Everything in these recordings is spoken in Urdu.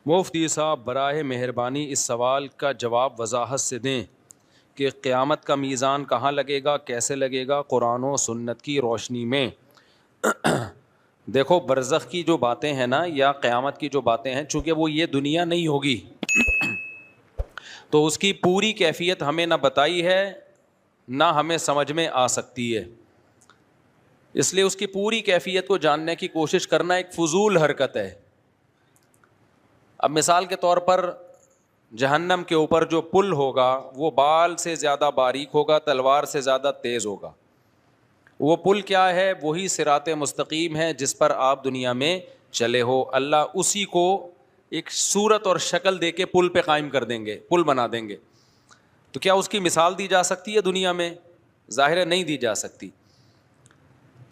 مفتی صاحب براہ مہربانی اس سوال کا جواب وضاحت سے دیں کہ قیامت کا میزان کہاں لگے گا، کیسے لگے گا قرآن و سنت کی روشنی میں؟ دیکھو، برزخ کی جو باتیں ہیں نا، یا قیامت کی جو باتیں ہیں، چونکہ وہ یہ دنیا نہیں ہوگی تو اس کی پوری کیفیت ہمیں نہ بتائی ہے نہ ہمیں سمجھ میں آ سکتی ہے. اس لیے اس کی پوری کیفیت کو جاننے کی کوشش کرنا ایک فضول حرکت ہے. اب مثال کے طور پر جہنم کے اوپر جو پل ہوگا وہ بال سے زیادہ باریک ہوگا، تلوار سے زیادہ تیز ہوگا. وہ پل کیا ہے؟ وہی صراط مستقیم ہے جس پر آپ دنیا میں چلے ہو. اللہ اسی کو ایک صورت اور شکل دے کے پل پہ قائم کر دیں گے، پل بنا دیں گے. تو کیا اس کی مثال دی جا سکتی ہے دنیا میں؟ ظاہر ہے نہیں دی جا سکتی.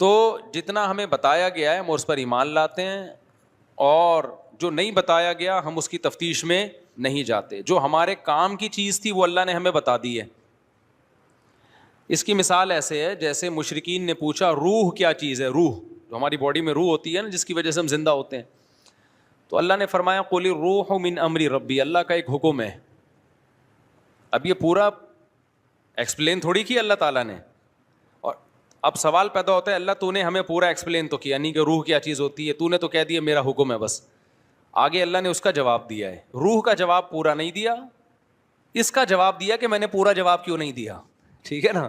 تو جتنا ہمیں بتایا گیا ہے ہم اس پر ایمان لاتے ہیں، اور جو نہیں بتایا گیا ہم اس کی تفتیش میں نہیں جاتے. جو ہمارے کام کی چیز تھی وہ اللہ نے ہمیں بتا دی ہے. اس کی مثال ایسے ہے جیسے مشرکین نے پوچھا روح کیا چیز ہے؟ روح جو ہماری باڈی میں روح ہوتی ہے نا، جس کی وجہ سے ہم زندہ ہوتے ہیں. تو اللہ نے فرمایا قل الروح من امر ربی، اللہ کا ایک حکم ہے. اب یہ پورا ایکسپلین تھوڑی کیا اللہ تعالیٰ نے. اور اب سوال پیدا ہوتا ہے اللہ تو نے ہمیں پورا ایکسپلین تو کیا نہیں کہ روح کیا چیز ہوتی ہے، تو نے تو کہہ دیا میرا حکم ہے بس. آگے اللہ نے اس کا جواب دیا ہے. روح کا جواب پورا نہیں دیا، اس کا جواب دیا کہ میں نے پورا جواب کیوں نہیں دیا. ٹھیک ہے نا؟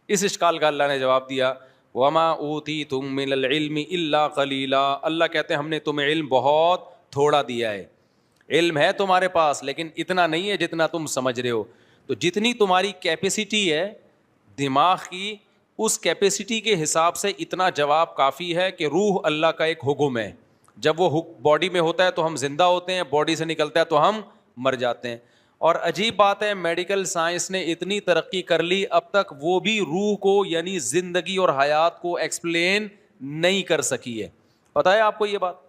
اس اشکال کا اللہ نے جواب دیا وما اوتیتم من العلم الا قلیلا. اللہ کہتے ہیں ہم نے تمہیں علم بہت تھوڑا دیا ہے. علم ہے تمہارے پاس لیکن اتنا نہیں ہے جتنا تم سمجھ رہے ہو. تو جتنی تمہاری کیپیسٹی ہے دماغ کی، اس کیپیسٹی کے حساب سے اتنا جواب کافی ہے کہ روح اللہ کا ایک حکم ہے. جب وہ باڈی میں ہوتا ہے تو ہم زندہ ہوتے ہیں، باڈی سے نکلتا ہے تو ہم مر جاتے ہیں. اور عجیب بات ہے میڈیکل سائنس نے اتنی ترقی کر لی، اب تک وہ بھی روح کو یعنی زندگی اور حیات کو ایکسپلین نہیں کر سکی ہے. پتہ ہے آپ کو یہ بات؟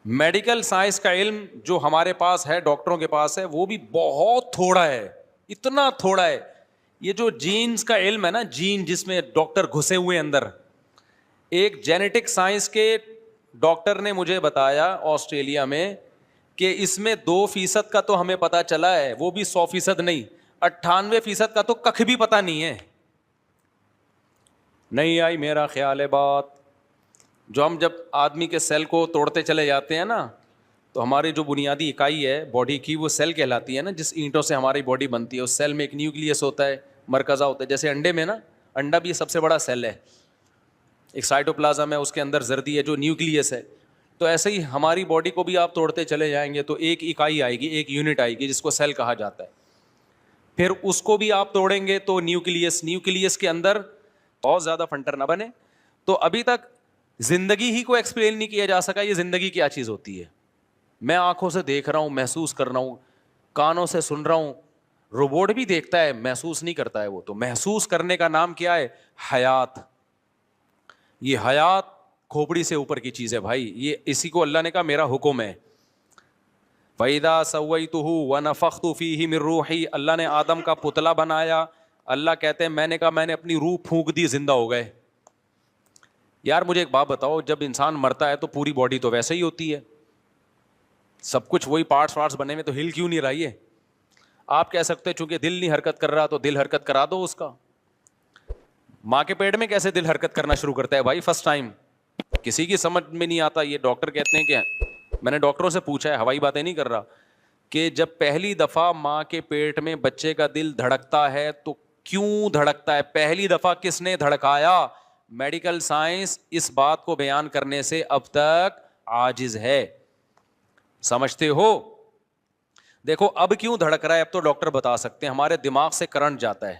میڈیکل سائنس کا علم جو ہمارے پاس ہے، ڈاکٹروں کے پاس ہے، وہ بھی بہت تھوڑا ہے، اتنا تھوڑا ہے. یہ جو جینز کا علم ہے نا، جین جس میں ڈاکٹر گھسے ہوئے اندر، ایک جینیٹک سائنس کے ڈاکٹر نے مجھے بتایا آسٹریلیا میں کہ اس میں 2% کا تو ہمیں پتا چلا ہے، وہ بھی 100% نہیں، 98% کا تو کخ بھی پتا نہیں ہے. نہیں آئی میرا خیال ہے بات؟ جو ہم جب آدمی کے سیل کو توڑتے چلے جاتے ہیں نا، تو ہماری جو بنیادی اکائی ہے باڈی کی وہ سیل کہلاتی ہے نا، جس اینٹوں سے ہماری باڈی بنتی ہے. اس سیل میں ایک نیوکلیس ہوتا ہے، مرکزہ ہوتا ہے. جیسے انڈے میں نا، انڈا بھی سب سے بڑا سیل ہے، ایک سائٹوپلازم ہے اس کے اندر زردی ہے جو نیوکلیس ہے. تو ایسے ہی ہماری باڈی کو بھی آپ توڑتے چلے جائیں گے تو ایک اکائی آئے گی، ایک یونٹ آئے گی جس کو سیل کہا جاتا ہے. پھر اس کو بھی آپ توڑیں گے تو نیوکلیس کے اندر بہت زیادہ فنٹر نہ بنے. تو ابھی تک زندگی ہی کو ایکسپلین نہیں کیا جا سکا یہ زندگی کیا چیز ہوتی ہے. میں آنکھوں سے دیکھ رہا ہوں، محسوس کر رہا ہوں، کانوں سے سن رہا ہوں. روبوٹ بھی دیکھتا ہے، محسوس نہیں کرتا ہے. وہ تو محسوس کرنے کا نام کیا ہے؟ حیات. یہ حیات کھوپڑی سے اوپر کی چیز ہے بھائی. یہ اسی کو اللہ نے کہا میرا حکم ہے. وَإِذَا سَوَّيْتُهُ وَنَفَخْتُ فِيهِ مِن رُوحِي. اللہ نے آدم کا پتلا بنایا. اللہ کہتے ہیں میں نے کہا میں نے اپنی روح پھونک دی، زندہ ہو گئے. یار مجھے ایک بات بتاؤ، جب انسان مرتا ہے تو پوری باڈی تو ویسے ہی ہوتی ہے، سب کچھ وہی پارٹس بنے ہوئے، تو ہل کیوں نہیں رہا ہے؟ آپ کہہ سکتے چونکہ دل نہیں حرکت کر رہا تو دل حرکت کرا دو اس کا. ماں کے پیٹ میں کیسے دل حرکت کرنا شروع کرتا ہے بھائی فرسٹ ٹائم؟ کسی کی سمجھ میں نہیں آتا. یہ ڈاکٹر کہتے ہیں کہ میں نے ڈاکٹروں سے پوچھا ہے، ہوائی باتیں نہیں کر رہا، کہ جب پہلی دفعہ ماں کے پیٹ میں بچے کا دل دھڑکتا ہے تو کیوں دھڑکتا ہے؟ پہلی دفعہ کس نے دھڑکایا؟ میڈیکل سائنس اس بات کو بیان کرنے سے اب تک عاجز ہے. سمجھتے ہو؟ دیکھو اب کیوں دھڑک رہا ہے اب تو ڈاکٹر بتا سکتے ہیں. ہمارے دماغ سے کرنٹ جاتا ہے،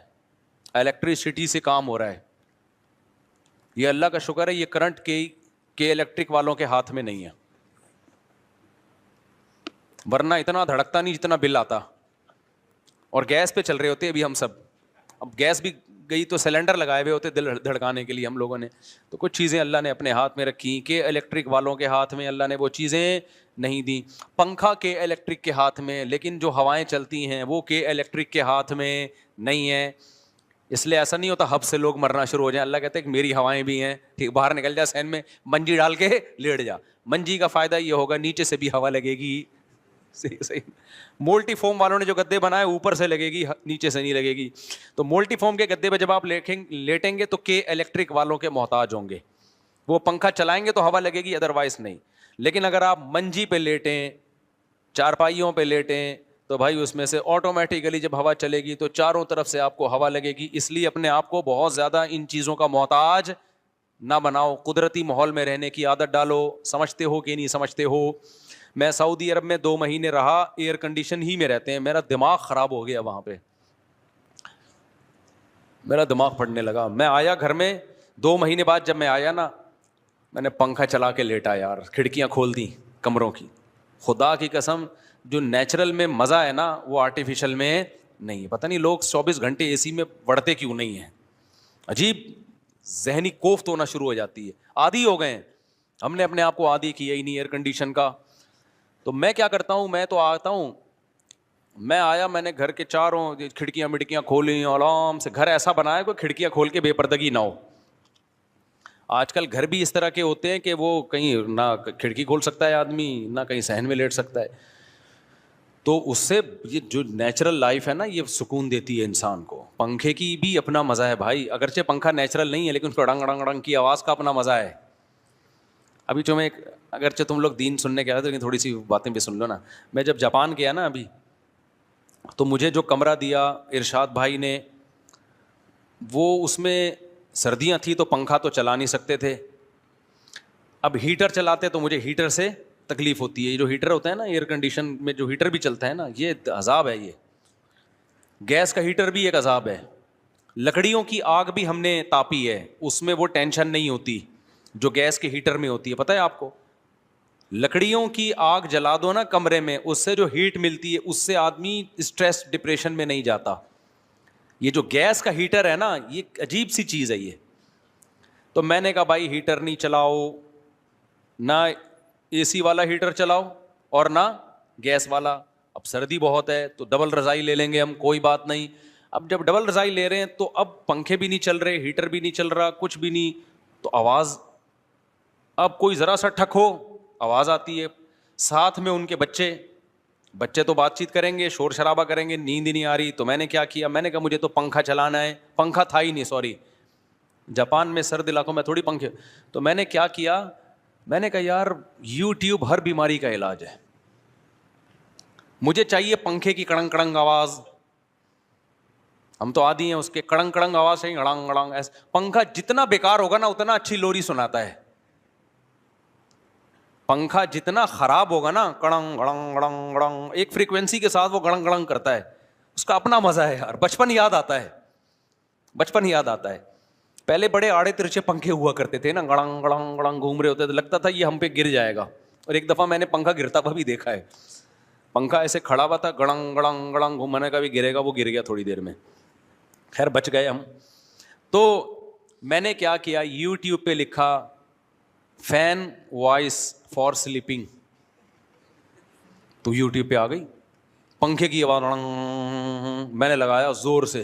الیکٹریسٹی سے کام ہو رہا ہے. یہ اللہ کا شکر ہے یہ کرنٹ کے الیکٹرک والوں کے ہاتھ میں نہیں ہے، ورنہ اتنا دھڑکتا نہیں جتنا بل آتا. اور گیس پہ چل رہے ہوتے ابھی ہم سب. اب گیس بھی گئی تو سلنڈر لگائے ہوئے ہوتے دل دھڑکانے کے لیے ہم لوگوں نے. تو کچھ چیزیں اللہ نے اپنے ہاتھ میں رکھی کہ الیکٹرک والوں کے ہاتھ میں اللہ نے وہ چیزیں نہیں دی. پنکھا کے الیکٹرک کے ہاتھ میں، لیکن جو ہوائیں چلتی ہیں وہ کے الیکٹرک کے ہاتھ میں نہیں ہے. اس لیے ایسا نہیں ہوتا حب سے لوگ مرنا شروع ہو جائیں. اللہ کہتے ہیں کہ میری ہوائیں بھی ہیں, ٹھیک, باہر نکل جا سین میں, منجی ڈال کے لیٹ جا. منجی کا فائدہ یہ ہوگا نیچے سے بھی ہوا لگے گی. صحیح. مولٹی فوم والوں نے جو گدے بنائے اوپر سے لگے گی, نیچے سے نہیں لگے گی. تو مولٹی فوم کے گدے پہ جب آپ لیٹیں گے تو کے الیکٹرک والوں کے محتاج ہوں گے, وہ پنکھا چلائیں گے تو ہوا لگے گی, ادروائز نہیں. لیکن اگر آپ منجی پہ لیٹیں, چارپائیوں پہ لیٹیں, تو بھائی اس میں سے آٹومیٹیکلی جب ہوا چلے گی تو چاروں طرف سے آپ کو ہوا لگے گی. اس لیے اپنے آپ کو بہت زیادہ ان چیزوں کا محتاج نہ بناؤ, قدرتی ماحول میں رہنے کی عادت ڈالو. سمجھتے ہو کہ نہیں سمجھتے ہو؟ میں سعودی عرب میں 2 مہینے رہا, ایئر کنڈیشن ہی میں رہتے ہیں, میرا دماغ خراب ہو گیا وہاں پہ, میرا دماغ پھٹنے لگا. میں آیا گھر میں 2 مہینے بعد, جب میں آیا نا, میں نے پنکھا چلا کے لیٹا یار, کھڑکیاں کھول دی کمروں کی. خدا کی قسم, جو نیچرل میں مزہ ہے نا وہ آرٹیفیشل میں نہیں ہے. پتہ نہیں لوگ 24 گھنٹے اے سی میں پڑھتے کیوں نہیں ہیں, عجیب ذہنی کوفت ہونا شروع ہو جاتی ہے. عادی ہو گئے ہیں, ہم نے اپنے آپ کو عادی کیا ہی نہیں ایئر کنڈیشن کا. تو میں کیا کرتا ہوں, میں تو آتا ہوں, میں آیا, میں نے گھر کے چاروں کھڑکیاں مڑکیاں کھولی, آرام سے گھر ایسا بنایا کوئی کھڑکیاں کھول کے بے پردگی نہ ہو. آج کل گھر بھی اس طرح کے ہوتے ہیں کہ وہ کہیں نہ کھڑکی کھول سکتا ہے آدمی, نہ کہیں صحن میں لیٹ سکتا ہے. تو اس سے یہ جو نیچرل لائف ہے نا یہ سکون دیتی ہے انسان کو. پنکھے کی بھی اپنا مزہ ہے بھائی, اگرچہ پنکھا نیچرل نہیں ہے لیکن اس کو ڈنگ ڈنگ ڈنگ کی آواز کا اپنا مزہ ہے. ابھی جو میں اگرچہ تم لوگ دین سننے کے آئے لیکن تھوڑی سی باتیں بھی سن لو نا. میں جب جاپان گیا نا ابھی, تو مجھے جو کمرہ دیا ارشاد بھائی نے, وہ اس میں سردیاں تھیں تو پنکھا تو چلا نہیں سکتے تھے. اب ہیٹر چلاتے تو مجھے ہیٹر سے تکلیف ہوتی ہے. یہ جو ہیٹر ہوتا ہے نا ایئر کنڈیشن میں, جو ہیٹر بھی چلتا ہے نا, یہ عذاب ہے. یہ گیس کا ہیٹر بھی ایک عذاب ہے. لکڑیوں کی آگ بھی ہم نے تاپی ہے, اس میں وہ ٹینشن نہیں ہوتی جو گیس کے ہیٹر میں ہوتی ہے. پتہ ہے آپ کو, لکڑیوں کی آگ جلا دو نا کمرے میں, اس سے جو ہیٹ ملتی ہے اس سے آدمی اسٹریس ڈپریشن میں نہیں جاتا. یہ جو گیس کا ہیٹر ہے نا یہ عجیب سی چیز ہے یہ. تو میں نے کہا بھائی ہیٹر نہیں چلاؤ, نہ اے سی والا ہیٹر چلاؤ اور نہ گیس والا. اب سردی بہت ہے تو ڈبل رضائی لے لیں گے ہم, کوئی بات نہیں. اب جب ڈبل رضائی لے رہے ہیں تو اب پنکھے بھی نہیں چل رہے, ہیٹر بھی نہیں چل رہا, کچھ بھی نہیں, تو آواز, اب کوئی ذرا سا ٹھک ہو آواز آتی ہے. ساتھ میں ان کے بچے تو بات چیت کریں گے, شور شرابہ کریں گے, نیند ہی نہیں آ رہی. تو میں نے کیا کیا, میں نے کہا مجھے تو پنکھا چلانا ہے. پنکھا تھا ہی نہیں, سوری, جاپان میں سرد علاقوں میں تھوڑی پنکھے. تو میں نے کیا کیا, میں نے کہا یار یوٹیوب ہر بیماری کا علاج ہے, مجھے چاہیے پنکھے کی کڑنگ کڑنگ آواز. ہم تو عادی ہیں اس کے کڑنگ کڑنگ آواز سے, گڑنگ گڑنگ ایسے. پنکھا جتنا بیکار ہوگا نا اتنا اچھی لوری سناتا ہے. پنکھا جتنا خراب ہوگا نا, کڑنگ گڑنگ گڑنگ گڑنگ ایک فریکوینسی کے ساتھ وہ گڑنگ گڑنگ کرتا ہے, اس کا اپنا مزہ ہے یار. بچپن یاد آتا ہے, بچپن یاد آتا ہے. پہلے بڑے آڑے ترچے پنکھے ہوا کرتے تھے نا, گڑنگ گڑنگ گڑنگ گھوم رہے ہوتے تھے, لگتا تھا یہ ہم پہ گر جائے گا. اور ایک دفعہ میں نے پنکھا گرتا ہوا بھی دیکھا ہے. پنکھا ایسے کھڑا ہوا تھا, گڑنگ گڑنگ گڑنگ گھومنے کا بھی گرے گا, وہ گر گیا تھوڑی دیر میں. خیر بچ گئے ہم. تو میں نے کیا کیا, یوٹیوب پہ لکھا فین وائس فار سلیپنگ, تو یوٹیوب پہ آ گئی پنکھے کی آواز. میں نے لگایا زور سے,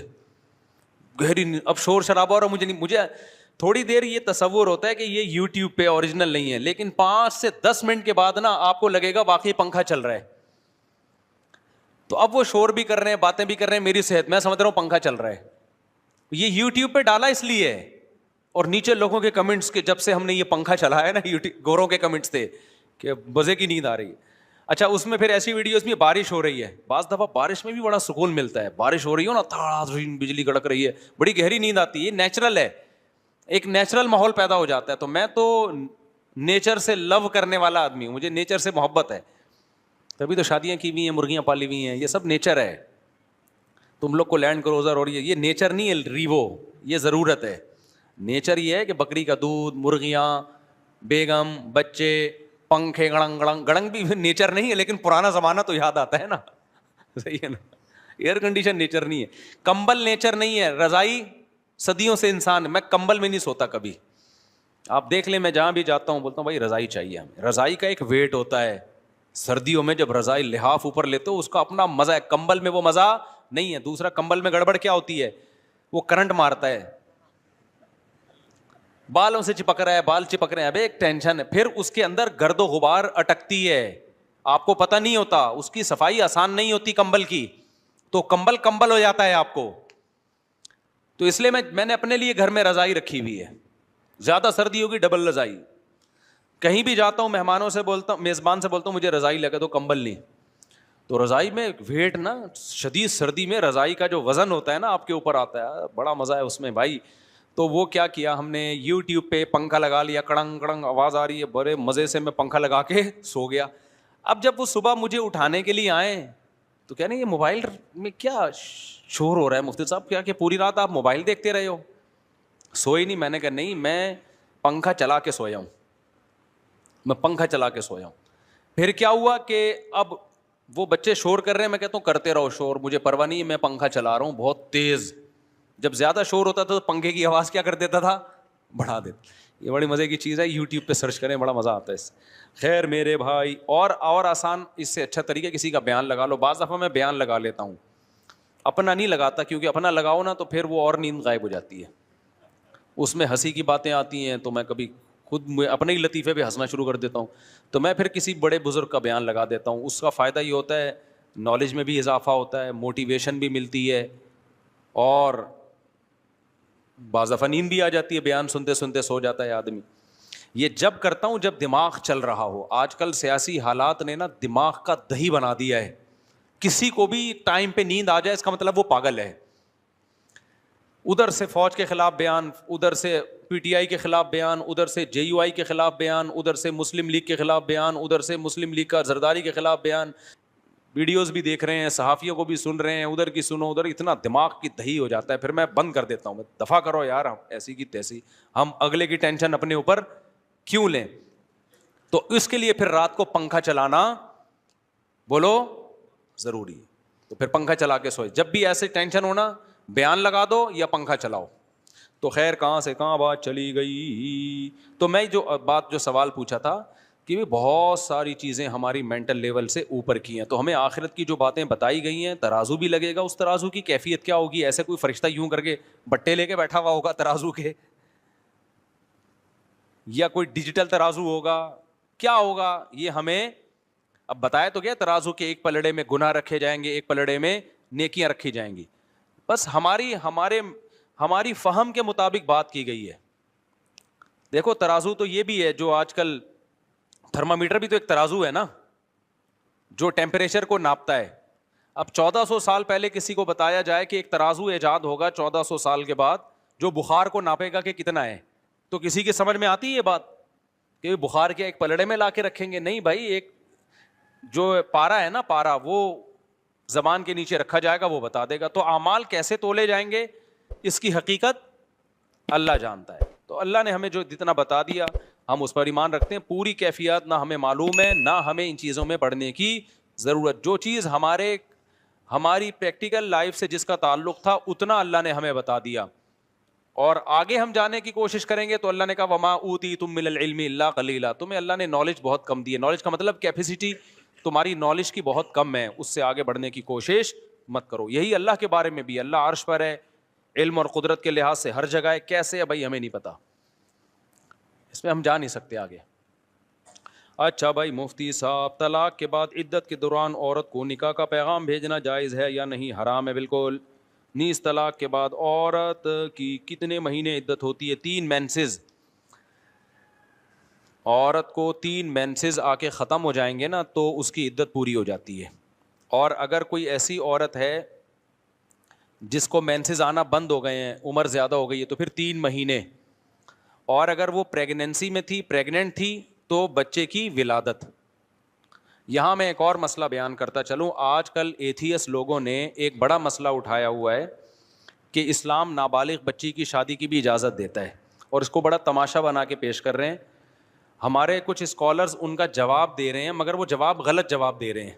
گہری, اب شور شرابہ اور مجھے تھوڑی دیر یہ تصور ہوتا ہے کہ یہ یوٹیوب پہ اوریجنل نہیں ہے, لیکن 5 سے 10 منٹ کے بعد نا آپ کو لگے گا واقعی پنکھا چل رہا ہے. تو اب وہ شور بھی کر رہے ہیں, باتیں بھی کر رہے ہیں, میری صحت, میں سمجھ رہا ہوں پنکھا چل رہا ہے. یہ یوٹیوب پہ ڈالا اس لیے ہے. اور نیچے لوگوں کے کمنٹس کے, جب سے ہم نے یہ پنکھا چلایا نا, یوٹیوب گوروں کے کمنٹس تھے کہ مزے کی نیند آ رہی ہے. اچھا اس میں پھر ایسی ویڈیوز میں بارش ہو رہی ہے, بعض دفعہ بارش میں بھی بڑا سکون ملتا ہے. بارش ہو رہی ہو نا, تھڑا بجلی کڑک رہی ہے, بڑی گہری نیند آتی ہے. یہ نیچرل ہے, ایک نیچرل ماحول پیدا ہو جاتا ہے. تو میں تو نیچر سے لو کرنے والا آدمی ہوں, مجھے نیچر سے محبت ہے. تبھی تو شادیاں کی ہوئی ہیں, مرغیاں پالی ہوئی ہیں, یہ سب نیچر ہے. تم لوگ کو لینڈ کروزر اور یہ نیچر نہیں ہے ریوو, یہ ضرورت ہے. نیچر یہ ہے کہ بکری کا دودھ, مرغیاں, بیگم, بچے, پنکھے, گڑنگ گڑنگ. گڑنگ بھی نیچر نہیں ہے لیکن پرانا زمانہ تو یاد آتا ہے نا, صحیح ہے نا. ایئر کنڈیشن نیچر نہیں ہے, کمبل نیچر نہیں ہے, رضائی صدیوں سے انسان, میں کمبل میں نہیں سوتا کبھی. آپ دیکھ لیں میں جہاں بھی جاتا ہوں بولتا ہوں بھائی رضائی چاہیے ہمیں. رضائی کا ایک ویٹ ہوتا ہے, سردیوں میں جب رضائی لحاف اوپر لیتے ہو اس کا اپنا مزہ ہے, کمبل میں وہ مزہ نہیں ہے. دوسرا کمبل میں گڑبڑ کیا ہوتی ہے, وہ کرنٹ مارتا ہے, بالوں سے چپک رہا ہے, بال چپک رہے ہیں, ابے ایک ٹینشن ہے. پھر اس کے اندر گرد و غبار اٹکتی ہے, آپ کو پتہ نہیں ہوتا, اس کی صفائی آسان نہیں ہوتی کمبل کی, تو کمبل ہو جاتا ہے آپ کو. تو اس لیے میں نے اپنے لیے گھر میں رضائی رکھی ہوئی ہے, زیادہ سردی ہوگی ڈبل رضائی. کہیں بھی جاتا ہوں مہمانوں سے بولتا ہوں, میزبان سے بولتا ہوں مجھے رضائی لگا دو, کمبل نہیں. تو رضائی میں ویٹ نا, شدید سردی میں رضائی کا جو وزن ہوتا ہے نا آپ کے اوپر آتا ہے, بڑا مزہ ہے اس میں بھائی. تو وہ کیا کیا ہم نے, یوٹیوب پہ پنکھا لگا لیا, کڑنگ کڑنگ آواز آ رہی ہے, بڑے مزے سے میں پنکھا لگا کے سو گیا. اب جب وہ صبح مجھے اٹھانے کے لیے آئے تو کہنے یہ موبائل میں کیا شور ہو رہا ہے مفتی صاحب, کیا کہ پوری رات آپ موبائل دیکھتے رہے ہو, سوئے نہیں. میں نے کہا نہیں, میں پنکھا چلا کے سویا ہوں, میں پنکھا چلا کے سویا ہوں. پھر کیا ہوا کہ اب وہ بچے شور کر رہے ہیں, میں کہتا ہوں کرتے رہو شور, مجھے پرواہ نہیں ہے, میں پنکھا چلا رہا ہوں بہت تیز. جب زیادہ شور ہوتا تھا تو پنکھے کی آواز کیا کر دیتا تھا, بڑھا دیتا. یہ بڑی مزے کی چیز ہے, یوٹیوب پہ سرچ کریں, بڑا مزہ آتا ہے اس. خیر میرے بھائی, اور آسان اس سے اچھا طریقہ کسی کا بیان لگا لو. بعض دفعہ میں بیان لگا لیتا ہوں, اپنا نہیں لگاتا, کیونکہ اپنا لگاؤ نا تو پھر وہ اور نیند غائب ہو جاتی ہے, اس میں ہنسی کی باتیں آتی ہیں, تو میں کبھی خود اپنے ہی لطیفے پہ ہنسنا شروع کر دیتا ہوں. تو میں پھر کسی بڑے بزرگ کا بیان لگا دیتا ہوں. اس کا فائدہ یہ ہوتا ہے, نالج میں بھی اضافہ ہوتا ہے, موٹیویشن بھی ملتی ہے, اور بعض دفعہ نیند بھی آ جاتی ہے, بیان سنتے سنتے سو جاتا ہے آدمی. یہ جب کرتا ہوں جب دماغ چل رہا ہو. آج کل سیاسی حالات نے نا دماغ کا دہی بنا دیا ہے, کسی کو بھی ٹائم پہ نیند آ جائے اس کا مطلب وہ پاگل ہے. ادھر سے فوج کے خلاف بیان, ادھر سے پی ٹی آئی کے خلاف بیان, ادھر سے جے یو آئی کے خلاف بیان, ادھر سے مسلم لیگ کے خلاف بیان, ادھر سے مسلم لیگ کا زرداری کے خلاف بیان. ویڈیوز بھی دیکھ رہے ہیں, صحافیوں کو بھی سن رہے ہیں, ادھر کی سنو ادھر, اتنا دماغ کی دہی ہو جاتا ہے. پھر میں بند کر دیتا ہوں, میں دفع کرو یار, ہم ایسی کی تیسی, ہم اگلے کی ٹینشن اپنے اوپر کیوں لیں. تو اس کے لیے پھر رات کو پنکھا چلانا بولو ضروری. تو پھر پنکھا چلا کے سوئے, جب بھی ایسے ٹینشن ہونا بیان لگا دو یا پنکھا چلاؤ. تو خیر کہاں سے کہاں بات چلی گئی. تو میں جو سوال پوچھا تھا کہ بہت ساری چیزیں ہماری مینٹل لیول سے اوپر کی ہیں, تو ہمیں آخرت کی جو باتیں بتائی گئی ہیں, ترازو بھی لگے گا, اس ترازو کی کیفیت کیا ہوگی. ایسے کوئی فرشتہ یوں کر کے بٹے لے کے بیٹھا ہوا ہوگا ترازو کے, یا کوئی ڈیجیٹل ترازو ہوگا, کیا ہوگا یہ ہمیں اب بتایا تو گیا. ترازو کے ایک پلڑے میں گناہ رکھے جائیں گے, ایک پلڑے میں نیکیاں رکھی جائیں گی. بس ہماری فہم کے مطابق بات کی گئی ہے. دیکھو ترازو تو یہ بھی ہے جو آج کل تھرمامیٹر بھی تو ایک ترازو ہے نا, جو ٹیمپریچر کو ناپتا ہے. اب 1400 سال پہلے کسی کو بتایا جائے کہ ایک ترازو ایجاد ہوگا 1400 سال کے بعد جو بخار کو ناپے گا کہ کتنا ہے, تو کسی کی سمجھ میں آتی ہے یہ بات کہ بخار کے ایک پلڑے میں لا کے رکھیں گے؟ نہیں بھائی, ایک جو پارا ہے نا, پارا وہ زبان کے نیچے رکھا جائے گا, وہ بتا دے گا. تو اعمال کیسے تولے جائیں گے اس کی حقیقت اللہ جانتا ہے. تو اللہ نے ہمیں جو جتنا بتا دیا ہم اس پر ایمان رکھتے ہیں. پوری کیفیات نہ ہمیں معلوم ہے, نہ ہمیں ان چیزوں میں پڑھنے کی ضرورت. جو چیز ہماری پریکٹیکل لائف سے جس کا تعلق تھا اتنا اللہ نے ہمیں بتا دیا, اور آگے ہم جانے کی کوشش کریں گے تو اللہ نے کہا وما اوتیتم من العلم الا قلیلا, تمہیں اللہ نے نالج بہت کم دی ہے. نالج کا مطلب کیپیسٹی تمہاری نالج کی بہت کم ہے, اس سے آگے بڑھنے کی کوشش مت کرو. یہی اللہ کے بارے میں بھی, اللہ عرش پر ہے, علم اور قدرت کے لحاظ سے ہر جگہ ہے. کیسے ہے بھائی ہمیں نہیں پتا, اس میں ہم جا نہیں سکتے آگے. اچھا بھائی مفتی صاحب, طلاق کے بعد عدت کے دوران عورت کو نکاح کا پیغام بھیجنا جائز ہے یا نہیں؟ حرام ہے بالکل. نیز طلاق کے بعد عورت کی کتنے مہینے عدت ہوتی ہے؟ 3 مینسز. عورت کو 3 مینسز آ کے ختم ہو جائیں گے نا تو اس کی عدت پوری ہو جاتی ہے. اور اگر کوئی ایسی عورت ہے جس کو مینسز آنا بند ہو گئے ہیں, عمر زیادہ ہو گئی ہے, تو پھر 3 مہینے. اور اگر وہ پریگننسی میں تھی, پریگننٹ تھی, تو بچے کی ولادت. یہاں میں ایک اور مسئلہ بیان کرتا چلوں. آج کل ایتھیس لوگوں نے ایک بڑا مسئلہ اٹھایا ہوا ہے کہ اسلام نابالغ بچی کی شادی کی بھی اجازت دیتا ہے, اور اس کو بڑا تماشا بنا کے پیش کر رہے ہیں. ہمارے کچھ اسکالرز ان کا جواب دے رہے ہیں, مگر وہ جواب غلط جواب دے رہے ہیں.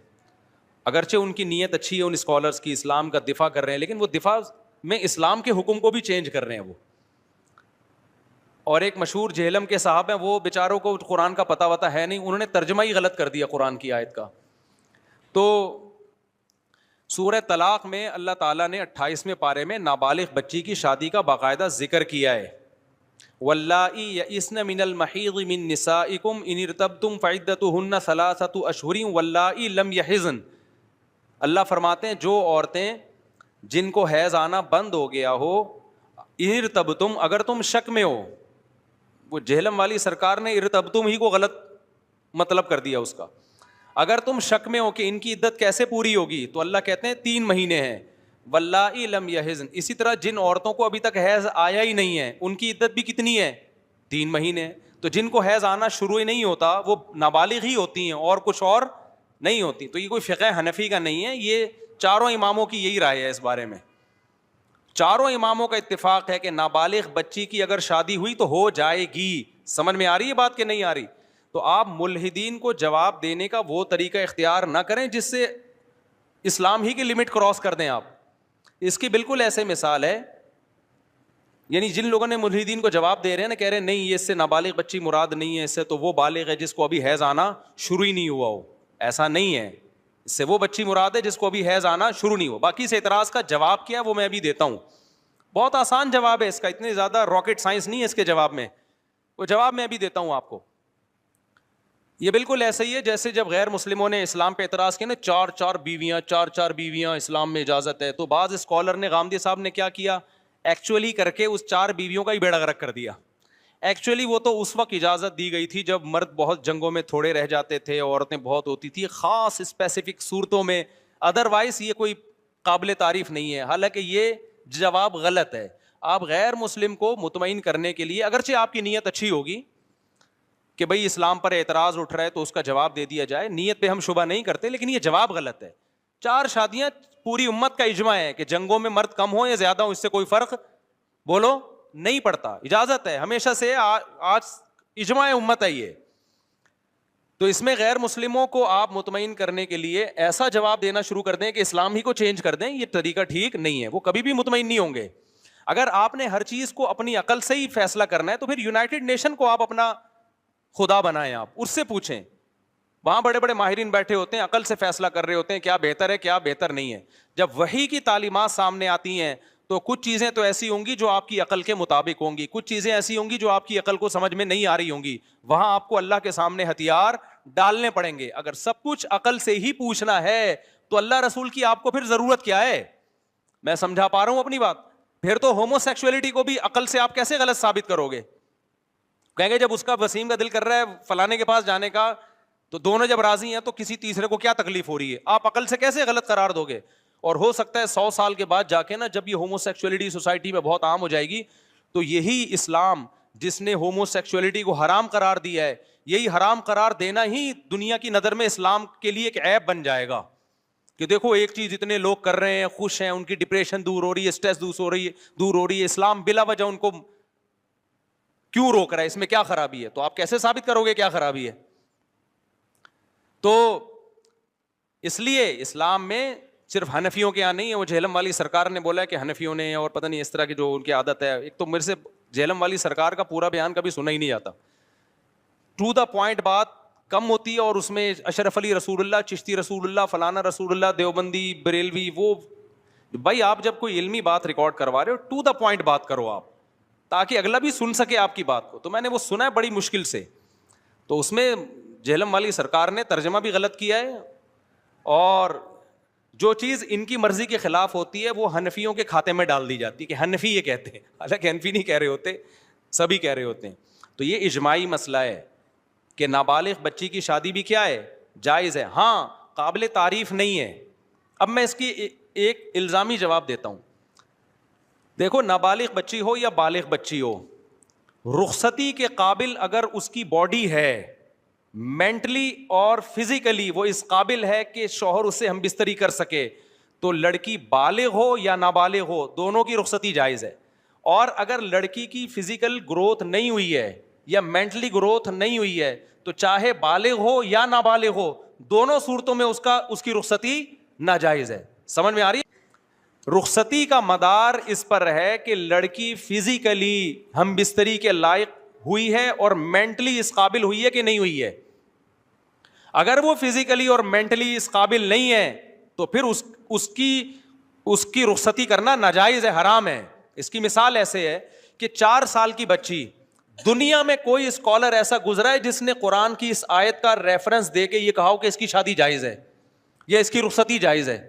اگرچہ ان کی نیت اچھی ہے ان اسکالرز کی, اسلام کا دفاع کر رہے ہیں, لیکن وہ دفاع میں اسلام کے حکم کو بھی چینج کر رہے ہیں وہ. اور ایک مشہور جہلم کے صاحب ہیں, وہ بیچاروں کو قرآن کا پتہ وتا ہے نہیں, انہوں نے ترجمہ ہی غلط کر دیا قرآن کی آیت کا. تو سورہ طلاق میں اللہ تعالیٰ نے 28ویں پارے میں نابالغ بچی کی شادی کا باقاعدہ ذکر کیا ہے. واللائی یئسن من المحیض من نسائکم ان ارتبتم فعدتہن 3 اشہر واللائی لم یحضن. اللہ فرماتے ہیں جو عورتیں جن کو حیض آنا بند ہو گیا ہو، ان ارتبتم اگر تم شک میں ہو. وہ جہلم والی سرکار نے ارتبتم ہی کو غلط مطلب کر دیا اس کا. اگر تم شک میں ہو کہ ان کی عدت کیسے پوری ہوگی تو اللہ کہتے ہیں 3 مہینے ہیں. واللائی لم یحضن. اسی طرح جن عورتوں کو ابھی تک حیض آیا ہی نہیں ہے ان کی عدت بھی کتنی ہے؟ 3 مہینے. تو جن کو حیض آنا شروع ہی نہیں ہوتا وہ نابالغ ہی ہوتی ہیں اور کچھ اور نہیں ہوتی. تو یہ کوئی فقہ حنفی کا نہیں ہے، یہ چاروں اماموں کی یہی رائے ہے اس بارے میں. چاروں اماموں کا اتفاق ہے کہ نابالغ بچی کی اگر شادی ہوئی تو ہو جائے گی. سمجھ میں آ رہی ہے بات کہ نہیں آ رہی؟ تو آپ ملحدین کو جواب دینے کا وہ طریقہ اختیار نہ کریں جس سے اسلام ہی کی لمٹ کراس کر دیں آپ. اس کی بالکل ایسے مثال ہے، یعنی جن لوگوں نے ملحدین کو جواب دے رہے ہیں نا، کہہ رہے ہیں نہیں یہ اس سے نابالغ بچی مراد نہیں ہے، اس سے تو وہ بالغ ہے جس کو ابھی حیض آنا شروع ہی نہیں ہوا ہو. ایسا نہیں ہے، اس سے وہ بچی مراد ہے جس کو ابھی حیض آنا شروع نہیں ہو. باقی اس اعتراض کا جواب کیا وہ میں ابھی دیتا ہوں. بہت آسان جواب ہے اس کا، اتنی زیادہ راکٹ سائنس نہیں ہے اس کے جواب میں. وہ جواب میں ابھی دیتا ہوں آپ کو. یہ بالکل ایسا ہی ہے جیسے جب غیر مسلموں نے اسلام پہ اعتراض کیا نا، 4 بیویاں اسلام میں اجازت ہے، تو بعض اسکالر نے، غامدی صاحب نے کیا کیا، ایکچولی کر کے اس 4 بیویوں کا ہی بیڑا غرق کر دیا. ایکچولی وہ تو اس وقت اجازت دی گئی تھی جب مرد بہت جنگوں میں تھوڑے رہ جاتے تھے، عورتیں بہت ہوتی تھی خاص اسپیسیفک صورتوں میں، ادروائز یہ کوئی قابل تعریف نہیں ہے. حالانکہ یہ جواب غلط ہے. آپ غیر مسلم کو مطمئن کرنے کے لیے، اگرچہ آپ کی نیت اچھی ہوگی کہ بھئی اسلام پر اعتراض اٹھ رہا ہے تو اس کا جواب دے دیا جائے، نیت پہ ہم شبہ نہیں کرتے، لیکن یہ جواب غلط ہے. 4 شادیاں پوری امت کا اجماع ہے کہ جنگوں میں مرد کم ہو یا زیادہ ہو اس سے کوئی فرق بولو نہیں پڑتا، اجازت ہے ہمیشہ سے، آج اجماع امت ہے یہ. تو اس میں غیر مسلموں کو آپ مطمئن کرنے کے لیے ایسا جواب دینا شروع کر دیں کہ اسلام ہی کو چینج کر دیں، یہ طریقہ ٹھیک نہیں ہے. وہ کبھی بھی مطمئن نہیں ہوں گے. اگر آپ نے ہر چیز کو اپنی عقل سے ہی فیصلہ کرنا ہے تو پھر یونائٹڈ نیشن کو آپ اپنا خدا بنائیں، آپ اس سے پوچھیں. وہاں بڑے بڑے ماہرین بیٹھے ہوتے ہیں، عقل سے فیصلہ کر رہے ہوتے ہیں کیا بہتر ہے کیا بہتر نہیں ہے. جب وحی کی تعلیمات سامنے آتی ہیں تو کچھ چیزیں تو ایسی ہوں گی جو آپ کی عقل کے مطابق ہوں گی، کچھ چیزیں ایسی ہوں گی جو آپ کی عقل کو سمجھ میں نہیں آ رہی ہوں گی. وہاں آپ کو اللہ کے سامنے ہتھیار ڈالنے پڑیں گے. اگر سب کچھ عقل سے ہی پوچھنا ہے تو اللہ رسول کی آپ کو پھر ضرورت کیا ہے؟ میں سمجھا پا رہا ہوں اپنی بات؟ پھر تو ہومو سیکسولیٹی کو بھی عقل سے آپ کیسے غلط ثابت کرو گے؟ کہیں گے جب اس کا وسیم کا دل کر رہا ہے فلانے کے پاس جانے کا تو دونوں جب راضی ہیں تو کسی تیسرے کو کیا تکلیف ہو رہی ہے؟ آپ عقل سے کیسے غلط قرار دو گے؟ اور ہو سکتا ہے 100 سال کے بعد جا کے نا، جب یہ ہومو سیکسولیٹی سوسائٹی میں بہت عام ہو جائے گی تو یہی اسلام جس نے ہومو سیکسولیٹی کو حرام قرار دیا ہے، یہی حرام قرار دینا ہی دنیا کی نظر میں اسلام کے لیے ایک عیب بن جائے گا کہ دیکھو ایک چیز اتنے لوگ کر رہے ہیں، خوش ہیں، ان کی ڈپریشن دور ہو رہی ہے، اسٹریس دور ہو رہی ہے، اسلام بلا وجہ ان کو کیوں روک رہا ہے؟ اس میں کیا خرابی ہے؟ تو آپ کیسے ثابت کرو گے کیا خرابی ہے؟ تو اس لیے اسلام میں صرف حنفیوں کے یہاں نہیں ہے. وہ جہلم والی سرکار نے بولا ہے کہ حنفیوں نے اور پتہ نہیں اس طرح کی جو ان کی عادت ہے. ایک تو میرے سے جہلم والی سرکار کا پورا بیان کبھی سنا ہی نہیں جاتا. ٹو دا پوائنٹ بات کم ہوتی ہے اور اس میں اشرف علی رسول اللہ، چشتی رسول اللہ، فلانا رسول اللہ، دیوبندی، بریلوی، وہ بھائی آپ جب کوئی علمی بات ریکارڈ کروا رہے ہو ٹو دا پوائنٹ بات کرو آپ، تاکہ اگلا بھی سن سکے آپ کی بات کو. تو میں نے وہ سنا ہے بڑی مشکل سے. تو اس میں جہلم والی سرکار نے ترجمہ بھی غلط کیا ہے، اور جو چیز ان کی مرضی کے خلاف ہوتی ہے وہ حنفیوں کے کھاتے میں ڈال دی جاتی ہے کہ حنفی یہ کہتے ہیں، حالانکہ حنفی نہیں کہہ رہے ہوتے، سبھی کہہ رہے ہوتے ہیں. تو یہ اجماعی مسئلہ ہے کہ نابالغ بچی کی شادی بھی کیا ہے؟ جائز ہے. ہاں قابل تعریف نہیں ہے. اب میں اس کی ایک الزامی جواب دیتا ہوں. دیکھو نابالغ بچی ہو یا بالغ بچی ہو، رخصتی کے قابل اگر اس کی باڈی ہے، مینٹلی اور فزیکلی وہ اس قابل ہے کہ شوہر اسے ہم بستری کر سکے، تو لڑکی بالغ ہو یا نابالغ ہو دونوں کی رخصتی جائز ہے. اور اگر لڑکی کی فزیکل گروتھ نہیں ہوئی ہے یا مینٹلی گروتھ نہیں ہوئی ہے تو چاہے بالغ ہو یا نابالغ ہو دونوں صورتوں میں اس کی رخصتی ناجائز ہے. سمجھ میں آ رہی ہے؟ رخصتی کا مدار اس پر ہے کہ لڑکی فزیکلی ہم بستری کے لائق ہوئی ہے اور مینٹلی اس قابل ہوئی ہے کہ نہیں ہوئی ہے. اگر وہ فزیکلی اور مینٹلی اس قابل نہیں ہے تو پھر اس کی رخصتی کرنا ناجائز ہے، حرام ہے. اس کی مثال ایسے ہے کہ 4 سال کی بچی، دنیا میں کوئی اسکالر ایسا گزرا ہے جس نے قرآن کی اس آیت کا ریفرنس دے کے یہ کہا ہو کہ اس کی شادی جائز ہے یا اس کی رخصتی جائز ہے؟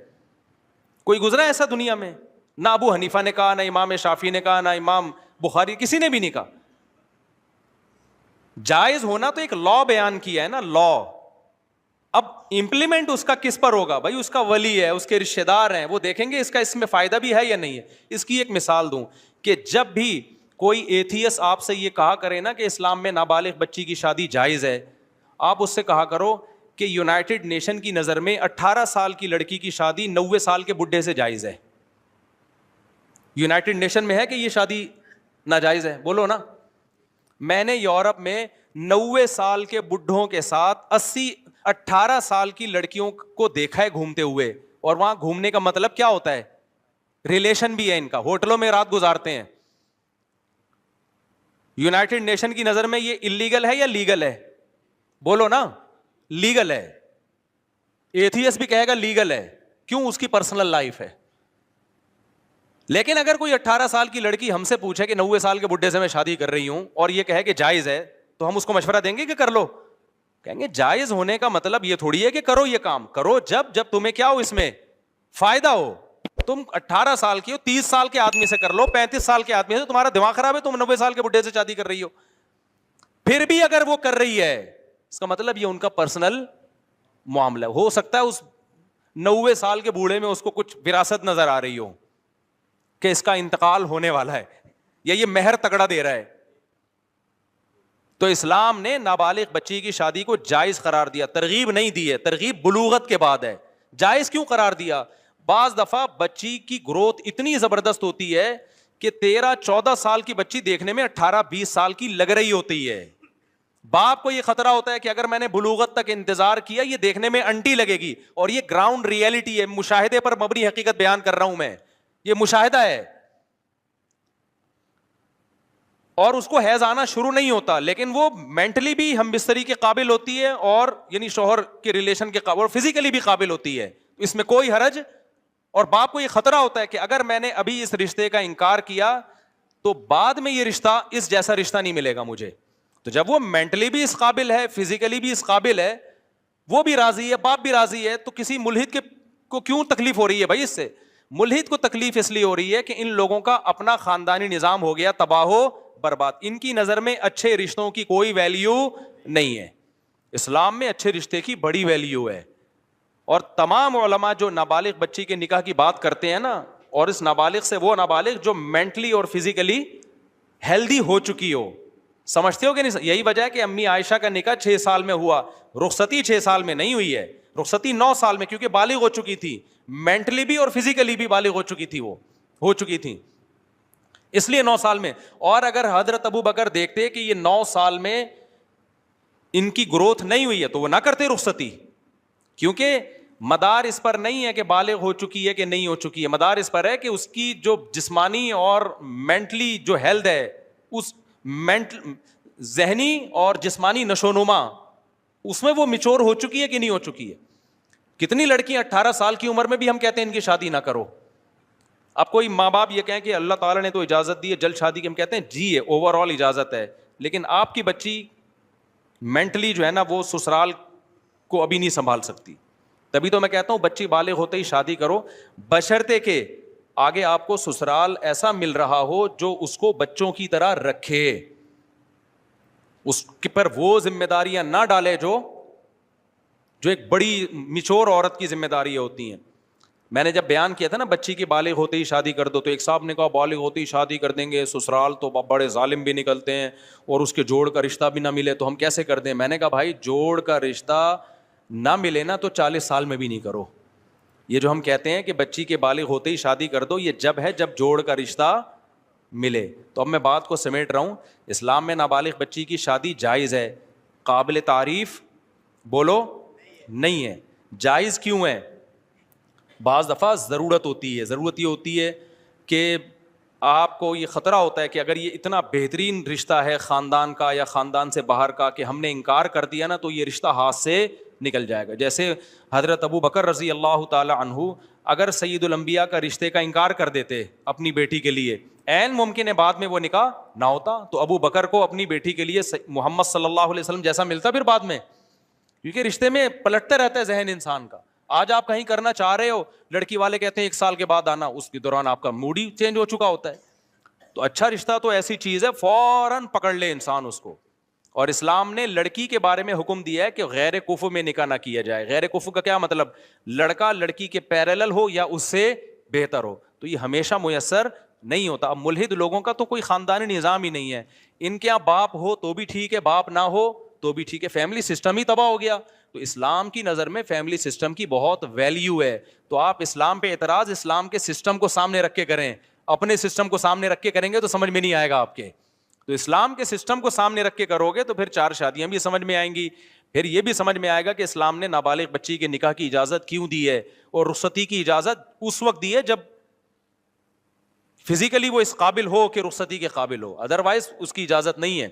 کوئی گزرا ہے ایسا دنیا میں؟ نہ ابو حنیفہ نے کہا، نہ امام شافعی نے کہا، نہ امام بخاری، کسی نے بھی نہیں کہا. جائز ہونا تو ایک لا بیان کیا ہے نا، لا. اب امپلیمنٹ اس کا کس پر ہوگا؟ بھائی اس کا ولی ہے، اس کے رشتہ دار ہیں، وہ دیکھیں گے اس میں فائدہ بھی ہے یا نہیں ہے. اس کی ایک مثال دوں کہ جب بھی کوئی ایتھیس آپ سے یہ کہا کرے نا کہ اسلام میں نابالغ بچی کی شادی جائز ہے، آپ اس سے کہا کرو کہ یونائٹڈ نیشن کی نظر میں 18 سال کی لڑکی کی شادی 90 سال کے بڈھے سے جائز ہے. یونائٹڈ نیشن میں ہے کہ یہ شادی ناجائز ہے؟ بولو نا. میں نے یورپ میں 90 سال کے بڈھوں کے ساتھ 18 سال کی لڑکیوں کو دیکھا ہے گھومتے ہوئے. اور وہاں گھومنے کا مطلب کیا ہوتا ہے؟ ریلیشن بھی ہے ان کا، ہوٹلوں میں رات گزارتے ہیں. یونائٹڈ نیشن کی نظر میں یہ اللیگل ہے یا لیگل ہے؟ بولو نا. لیگل ہے. ایتھیس بھی کہے گا لیگل ہے. کیوں؟ اس کی پرسنل لائف ہے. لیکن اگر کوئی 18 سال کی لڑکی ہم سے پوچھے کہ 90 سال کے بڈھے سے میں شادی کر رہی ہوں اور یہ کہے کہ جائز ہے، تو ہم اس کو مشورہ دیں گے کہ کر لو؟ کہیں گے جائز ہونے کا مطلب یہ تھوڑی ہے کہ کرو یہ کام. کرو جب تمہیں کیا ہو، اس میں فائدہ ہو. تم 18 سال کی ہو، 30 سال کے آدمی سے کر لو، 35 سال کے آدمی سے. تمہارا دماغ خراب ہے، تم 90 سال کے بڈھے سے شادی کر رہی ہو. پھر بھی اگر وہ کر رہی ہے، اس کا مطلب یہ ان کا پرسنل معاملہ. ہو سکتا ہے اس 90 سال کے بوڑھے میں اس کو کچھ وراثت نظر آ رہی ہو کہ اس کا انتقال ہونے والا ہے، یا یہ مہر تگڑا دے رہا ہے. تو اسلام نے نابالغ بچی کی شادی کو جائز قرار دیا، ترغیب نہیں دی ہے. ترغیب بلوغت کے بعد ہے. جائز کیوں قرار دیا؟ بعض دفعہ بچی کی گروتھ اتنی زبردست ہوتی ہے کہ 13-14 سال کی بچی دیکھنے میں 18-20 سال کی لگ رہی ہوتی ہے. باپ کو یہ خطرہ ہوتا ہے کہ اگر میں نے بلوغت تک انتظار کیا، یہ دیکھنے میں انٹی لگے گی. اور یہ گراؤنڈ ریئلٹی ہے، مشاہدے پر مبنی حقیقت بیان کر رہا ہوں میں. یہ مشاہدہ ہے. اور اس کو حیض آنا شروع نہیں ہوتا، لیکن وہ مینٹلی بھی ہم بستری کے قابل ہوتی ہے، اور یعنی شوہر کے ریلیشن کے قابل، اور فزیکلی بھی قابل ہوتی ہے. اس میں کوئی حرج. اور باپ کو یہ خطرہ ہوتا ہے کہ اگر میں نے ابھی اس رشتے کا انکار کیا تو بعد میں یہ رشتہ اس جیسا رشتہ نہیں ملے گا مجھے. تو جب وہ مینٹلی بھی اس قابل ہے، فزیکلی بھی اس قابل ہے، وہ بھی راضی ہے، باپ بھی راضی ہے، تو کسی ملحد کو کیوں تکلیف ہو رہی ہے بھائی؟ اس سے ملحد کو تکلیف اس لیے ہو رہی ہے کہ ان لوگوں کا اپنا خاندانی نظام ہو گیا تباہ و برباد. ان کی نظر میں اچھے رشتوں کی کوئی ویلیو نہیں ہے. اسلام میں اچھے رشتے کی بڑی ویلیو ہے. اور تمام علماء جو نابالغ بچی کے نکاح کی بات کرتے ہیں نا، اور اس نابالغ سے وہ نابالغ جو مینٹلی اور فزیکلی ہیلدی ہو چکی ہو. سمجھتے ہو کہ نہیں؟ یہی وجہ ہے کہ امی عائشہ کا نکاح 6 سال میں ہوا، رخصتی 6 سال میں نہیں ہوئی ہے، رخصتی 9 سال میں، کیونکہ بالغ ہو چکی تھی، مینٹلی بھی اور فزیکلی بھی بالغ ہو چکی تھی، وہ ہو چکی تھی، اس لیے 9 سال میں. اور اگر حضرت ابو بکر دیکھتے کہ یہ 9 سال میں ان کی گروتھ نہیں ہوئی ہے تو وہ نہ کرتے رخصتی. کیونکہ مدار اس پر نہیں ہے کہ بالغ ہو چکی ہے کہ نہیں ہو چکی ہے، مدار اس پر ہے کہ اس کی جو جسمانی اور مینٹلی جو ہیلتھ ہے، اس ذہنی اور جسمانی نشو نما، اس میں وہ میچور ہو چکی ہے کہ نہیں ہو چکی ہے. کتنی لڑکیاں 18 سال کی عمر میں بھی ہم کہتے ہیں ان کی شادی نہ کرو. اب کوئی ماں باپ یہ کہیں کہ اللہ تعالیٰ نے تو اجازت دی ہے جلد شادی کی، ہم کہتے ہیں جی ہے، اوور آل اجازت ہے، لیکن آپ کی بچی مینٹلی جو ہے نا وہ سسرال کو ابھی نہیں سنبھال سکتی. تبھی تو میں کہتا ہوں بچی بالغ ہوتے ہی شادی کرو، بشرطے کہ آگے آپ کو سسرال ایسا مل رہا ہو جو اس کو بچوں کی طرح رکھے، اس پر وہ ذمہ داریاں نہ ڈالے جو ایک بڑی میچور عورت کی ذمہ داریاں ہوتی ہیں. میں نے جب بیان کیا تھا نا بچی کی بالغ ہوتے ہی شادی کر دو، تو ایک صاحب نے کہا بالغ ہوتے ہی شادی کر دیں گے، سسرال تو بڑے ظالم بھی نکلتے ہیں اور اس کے جوڑ کا رشتہ بھی نہ ملے تو ہم کیسے کر دیں؟ میں نے کہا بھائی جوڑ کا رشتہ نہ ملے نا تو 40 سال میں بھی نہیں کرو. یہ جو ہم کہتے ہیں کہ بچی کے بالغ ہوتے ہی شادی کر دو، یہ جب ہے جب جوڑ کا رشتہ ملے. تو اب میں بات کو سمیٹ رہا ہوں. اسلام میں نابالغ بچی کی شادی جائز ہے، قابل تعریف بولو نہیں ہے. جائز کیوں ہے؟ بعض دفعہ ضرورت ہوتی ہے. ضرورت یہ ہوتی ہے کہ آپ کو یہ خطرہ ہوتا ہے کہ اگر یہ اتنا بہترین رشتہ ہے خاندان کا یا خاندان سے باہر کا کہ ہم نے انکار کر دیا نا تو یہ رشتہ ہاتھ سے نکل جائے گا. جیسے حضرت ابو بکر رضی اللہ تعالی عنہ اگر سید الانبیاء کا رشتے کا انکار کر دیتے اپنی بیٹی کے لیے, عین ممکن ہے بعد میں وہ نکاح نہ ہوتا, تو ابو بکر کو اپنی بیٹی کے لیے محمد صلی اللہ علیہ وسلم جیسا ملتا پھر بعد میں, کیونکہ رشتے میں پلٹتا رہتا ہے ذہن انسان کا. آج آپ کہیں کرنا چاہ رہے ہو, لڑکی والے کہتے ہیں 1 سال کے بعد آنا, اس کے دوران آپ کا موڈ ہی چینج ہو چکا ہوتا ہے. تو اچھا رشتہ تو ایسی چیز ہے فوراً پکڑ لے انسان اس کو. اور اسلام نے لڑکی کے بارے میں حکم دیا ہے کہ غیر کفو میں نکاح نہ کیا جائے. غیر کفو کا کیا مطلب؟ لڑکا لڑکی کے پیرالل ہو یا اس سے بہتر ہو. تو یہ ہمیشہ میسر نہیں ہوتا. اب ملحد لوگوں کا تو کوئی خاندانی نظام ہی نہیں ہے, ان کے یہاں باپ ہو تو بھی ٹھیک ہے, باپ نہ ہو تو بھی ٹھیک ہے, فیملی سسٹم ہی تباہ ہو گیا. تو اسلام کی نظر میں فیملی سسٹم کی بہت ویلیو ہے. تو آپ اسلام پہ اعتراض اسلام کے سسٹم کو سامنے رکھ کے کریں, اپنے سسٹم کو سامنے رکھ کے کریں گے تو سمجھ میں نہیں آئے گا آپ کے. تو اسلام کے سسٹم کو سامنے رکھ کے کرو گے تو پھر 4 شادیاں بھی سمجھ میں آئیں گی. پھر یہ بھی سمجھ میں آئے گا کہ اسلام نے نابالغ بچی کے نکاح کی اجازت کیوں دی ہے, اور رخصتی کی اجازت اس وقت دی ہے جب فزیکلی وہ اس قابل ہو کہ رخصتی کے قابل ہو, ادروائز اس کی اجازت نہیں ہے.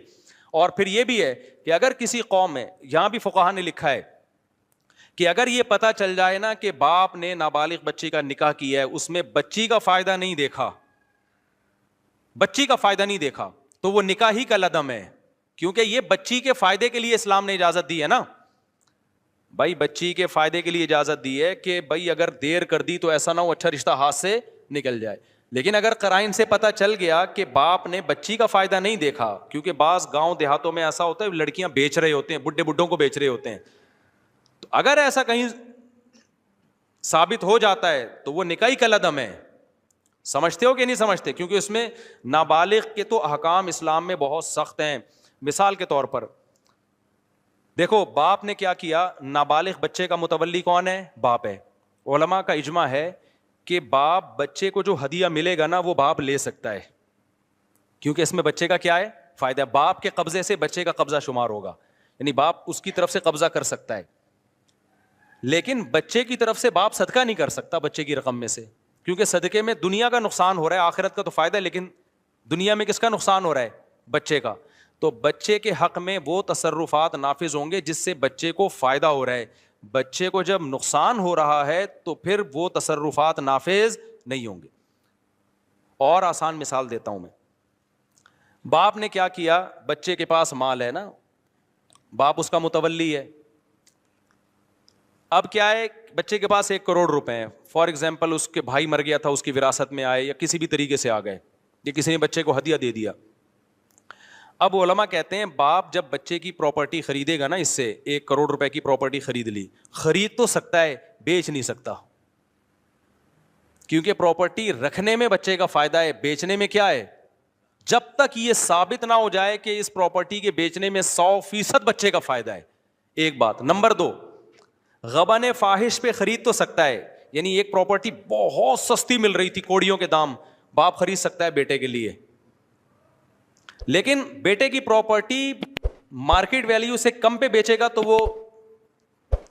اور پھر یہ بھی ہے کہ اگر کسی قوم میں, یہاں بھی فقہا نے لکھا ہے کہ اگر یہ پتہ چل جائے نا کہ باپ نے نابالغ بچی کا نکاح کیا ہے, اس میں بچی کا فائدہ نہیں دیکھا, بچی کا فائدہ نہیں دیکھا, تو وہ نکاح ہی کا لدم ہے. کیونکہ یہ بچی کے فائدے کے لیے اسلام نے اجازت دی ہے نا بھائی, بچی کے فائدے کے لیے اجازت دی ہے کہ بھائی اگر دیر کر دی تو ایسا نہ ہو اچھا رشتہ ہاتھ سے نکل جائے. لیکن اگر قرائن سے پتہ چل گیا کہ باپ نے بچی کا فائدہ نہیں دیکھا, کیونکہ بعض گاؤں دیہاتوں میں ایسا ہوتا ہے لڑکیاں بیچ رہے ہوتے ہیں, بڈھے بڈھوں کو بیچ رہے ہوتے ہیں, تو اگر ایسا کہیں ثابت ہو جاتا ہے تو وہ نکاح کا لدم ہے. سمجھتے ہو کہ نہیں سمجھتے؟ کیونکہ اس میں نابالغ کے تو احکام اسلام میں بہت سخت ہیں. مثال کے طور پر دیکھو, باپ نے کیا کیا, نابالغ بچے کا متولی کون ہے؟ باپ ہے. علماء کا اجماع ہے کہ باپ بچے کو جو ہدیہ ملے گا نا وہ باپ لے سکتا ہے, کیونکہ اس میں بچے کا کیا ہے؟ فائدہ. باپ کے قبضے سے بچے کا قبضہ شمار ہوگا, یعنی باپ اس کی طرف سے قبضہ کر سکتا ہے. لیکن بچے کی طرف سے باپ صدقہ نہیں کر سکتا بچے کی رقم میں سے, کیونکہ صدقے میں دنیا کا نقصان ہو رہا ہے, آخرت کا تو فائدہ ہے, لیکن دنیا میں کس کا نقصان ہو رہا ہے؟ بچے کا. تو بچے کے حق میں وہ تصرفات نافذ ہوں گے جس سے بچے کو فائدہ ہو رہا ہے. بچے کو جب نقصان ہو رہا ہے تو پھر وہ تصرفات نافذ نہیں ہوں گے. اور آسان مثال دیتا ہوں میں. باپ نے کیا کیا, بچے کے پاس مال ہے نا, باپ اس کا متولی ہے. اب کیا ہے, بچے کے پاس 1 کروڑ روپے ہیں, فار ایگزامپل اس کے بھائی مر گیا تھا, اس کی وراثت میں آئے یا کسی بھی طریقے سے آ گئے, یا کسی نے بچے کو ہدیہ دے دیا. اب علماء کہتے ہیں باپ جب بچے کی پراپرٹی خریدے گا نا, اس سے 1 کروڑ روپے کی پراپرٹی خرید لی, خرید تو سکتا ہے, بیچ نہیں سکتا, کیونکہ پراپرٹی رکھنے میں بچے کا فائدہ ہے, بیچنے میں کیا ہے؟ جب تک یہ ثابت نہ ہو جائے کہ اس پراپرٹی کے بیچنے میں 100% بچے کا فائدہ ہے. ایک بات. نمبر 2, غبن فاحش پہ خرید تو سکتا ہے, یعنی ایک پراپرٹی بہت سستی مل رہی تھی, کوڑیوں کے دام, باپ خرید سکتا ہے بیٹے کے لیے, لیکن بیٹے کی پراپرٹی مارکیٹ ویلیو سے کم پہ بیچے گا تو وہ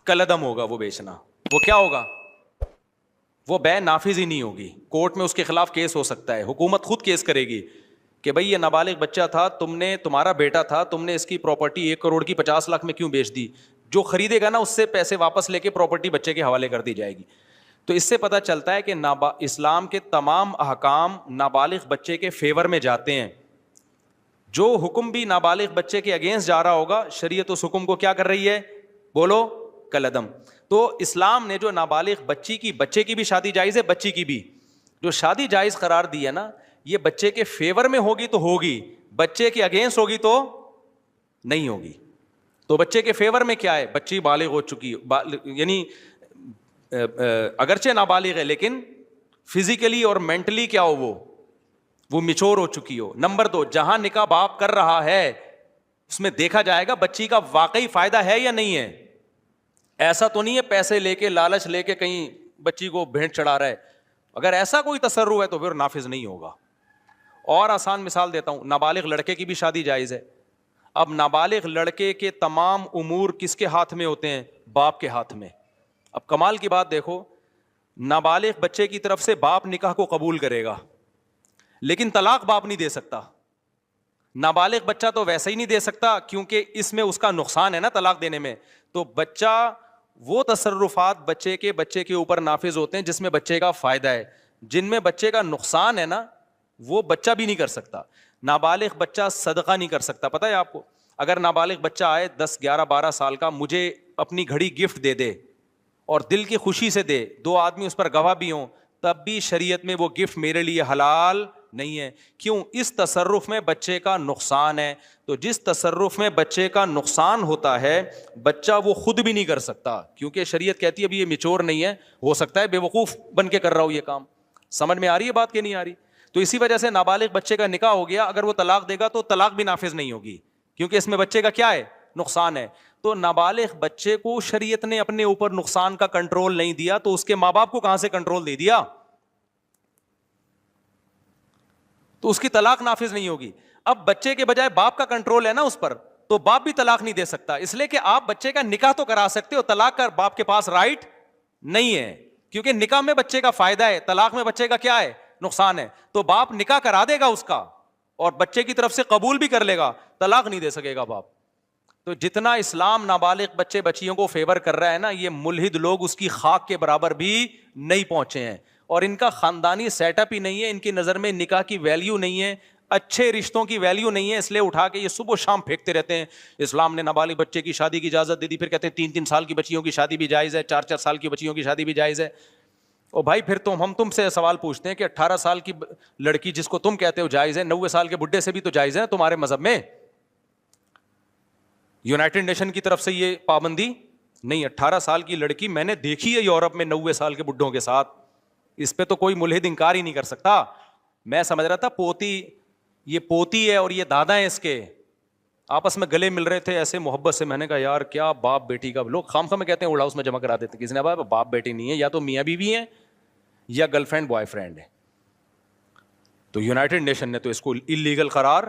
کلدم ہوگا, وہ بیچنا, وہ کیا ہوگا؟ وہ بے نافذ ہی نہیں ہوگی, کورٹ میں اس کے خلاف کیس ہو سکتا ہے, حکومت خود کیس کرے گی کہ بھائی یہ نابالغ بچہ تھا, تمہارا بیٹا تھا, تم نے اس کی پراپرٹی 1 کروڑ کی 50 لاکھ میں کیوں بیچ دی؟ جو خریدے گا نا اس سے پیسے واپس لے کے پراپرٹی بچے کے حوالے کر دی جائے گی. تو اس سے پتہ چلتا ہے کہ اسلام کے تمام احکام نابالغ بچے کے فیور میں جاتے ہیں. جو حکم بھی نابالغ بچے کے اگینسٹ جا رہا ہوگا, شریعت اس حکم کو کیا کر رہی ہے؟ بولو, کلعدم. تو اسلام نے جو نابالغ بچے کی بھی شادی جائز ہے, بچی کی بھی جو شادی جائز قرار دی ہے نا, یہ بچے کے فیور میں ہوگی تو ہوگی, بچے کے اگینسٹ ہوگی تو نہیں ہوگی. تو بچے کے فیور میں کیا ہے؟ بچی بالغ ہو چکی, یعنی اگرچہ نابالغ ہے لیکن فزیکلی اور مینٹلی کیا ہو, وہ میچور ہو چکی ہو. نمبر 2, جہاں نکاح باپ کر رہا ہے اس میں دیکھا جائے گا بچی کا واقعی فائدہ ہے یا نہیں ہے. ایسا تو نہیں ہے پیسے لے کے, لالچ لے کے کہیں بچی کو بھیٹ چڑھا رہا ہے. اگر ایسا کوئی تصرف ہے تو پھر نافذ نہیں ہوگا. اور آسان مثال دیتا ہوں, نابالغ لڑکے کی بھی شادی جائز ہے. اب نابالغ لڑکے کے تمام امور کس کے ہاتھ میں ہوتے ہیں؟ باپ کے ہاتھ میں. اب کمال کی بات دیکھو, نابالغ بچے کی طرف سے باپ نکاح کو قبول کرے گا لیکن طلاق باپ نہیں دے سکتا. نابالغ بچہ تو ویسے ہی نہیں دے سکتا کیونکہ اس میں اس کا نقصان ہے نا طلاق دینے میں. تو بچہ وہ تصرفات بچے کے اوپر نافذ ہوتے ہیں جس میں بچے کا فائدہ ہے. جن میں بچے کا نقصان ہے نا, وہ بچہ بھی نہیں کر سکتا. نابالغ بچہ صدقہ نہیں کر سکتا. پتہ ہے آپ کو, اگر نابالغ بچہ آئے 10 11 12 سال کا, مجھے اپنی گھڑی گفٹ دے دے اور دل کی خوشی سے دے, 2 آدمی اس پر گواہ بھی ہوں, تب بھی شریعت میں وہ گفٹ میرے لیے حلال نہیں ہے. کیوں؟ اس تصرف میں بچے کا نقصان ہے. تو جس تصرف میں بچے کا نقصان ہوتا ہے, بچہ وہ خود بھی نہیں کر سکتا, کیونکہ شریعت کہتی ہے ابھی یہ میچور نہیں ہے, ہو سکتا ہے بے وقوف بن کے کر رہا ہو یہ کام. سمجھ میں آ رہی ہے بات کہ نہیں آ رہی؟ تو اسی وجہ سے نابالغ بچے کا نکاح ہو گیا, اگر وہ طلاق دے گا تو طلاق بھی نافذ نہیں ہوگی, کیونکہ اس میں بچے کا کیا ہے؟ نقصان ہے. تو نابالغ بچے کو شریعت نے اپنے اوپر نقصان کا کنٹرول نہیں دیا, تو اس کے ماں باپ کو کہاں سے کنٹرول دے دیا؟ تو اس کی طلاق نافذ نہیں ہوگی. اب بچے کے بجائے باپ کا کنٹرول ہے نا اس پر, تو باپ بھی طلاق نہیں دے سکتا, اس لیے کہ آپ بچے کا نکاح تو کرا سکتے ہو, طلاق کا باپ کے پاس رائٹ نہیں ہے, کیونکہ نکاح میں بچے کا فائدہ ہے, طلاق میں بچے کا کیا ہے؟ نقصان ہے. تو باپ نکاح کرا دے گا اس کا, اور بچے کی طرف سے قبول بھی کر لے گا, طلاق نہیں دے سکے گا باپ. تو جتنا اسلام نابالغ بچے بچیوں کو فیور کر رہا ہے نا, یہ ملحد لوگ اس کی خاک کے برابر بھی نہیں پہنچے ہیں, اور ان کا خاندانی سیٹ اپ ہی نہیں ہے, ان کی نظر میں نکاح کی ویلیو نہیں ہے, اچھے رشتوں کی ویلیو نہیں ہے, اس لیے اٹھا کے یہ صبح و شام پھینکتے رہتے ہیں اسلام نے نابالغ بچے کی شادی کی اجازت دے دی, پھر کہتے ہیں 3 سال کی بچیوں کی شادی بھی جائز ہے, 4 سال کی بچیوں کی شادی بھی جائز ہے. او بھائی, پھر ہم تم سے سوال پوچھتے ہیں کہ 18 سال کی لڑکی جس کو تم کہتے ہو جائز ہے, 90 سال کے بڈھے سے بھی تو جائز ہے تمہارے مذہب میں. یونائٹڈ نیشن کی طرف سے یہ پابندی نہیں. 18 سال کی لڑکی میں نے دیکھی ہے یورپ میں 90 سال کے بڈھوں کے ساتھ, اس پہ تو کوئی ملحد انکار ہی نہیں کر سکتا. میں سمجھ رہا تھا یہ پوتی ہے اور یہ دادا ہے اس کے, آپس میں گلے مل رہے تھے ایسے محبت سے. میں نے کہا یار کیا باپ بیٹی کا, لوگ خام خواہ میں کہتے ہیں ووڈ ہاؤس میں جمع کرا دیتے, کسی نے باپ بیٹی نہیں ہے, یا تو میاں بیوی ہیں یا گرل فرینڈ بوائے فرینڈ ہے. تو یونائٹڈ نیشن نے تو اس کو اللیگل قرار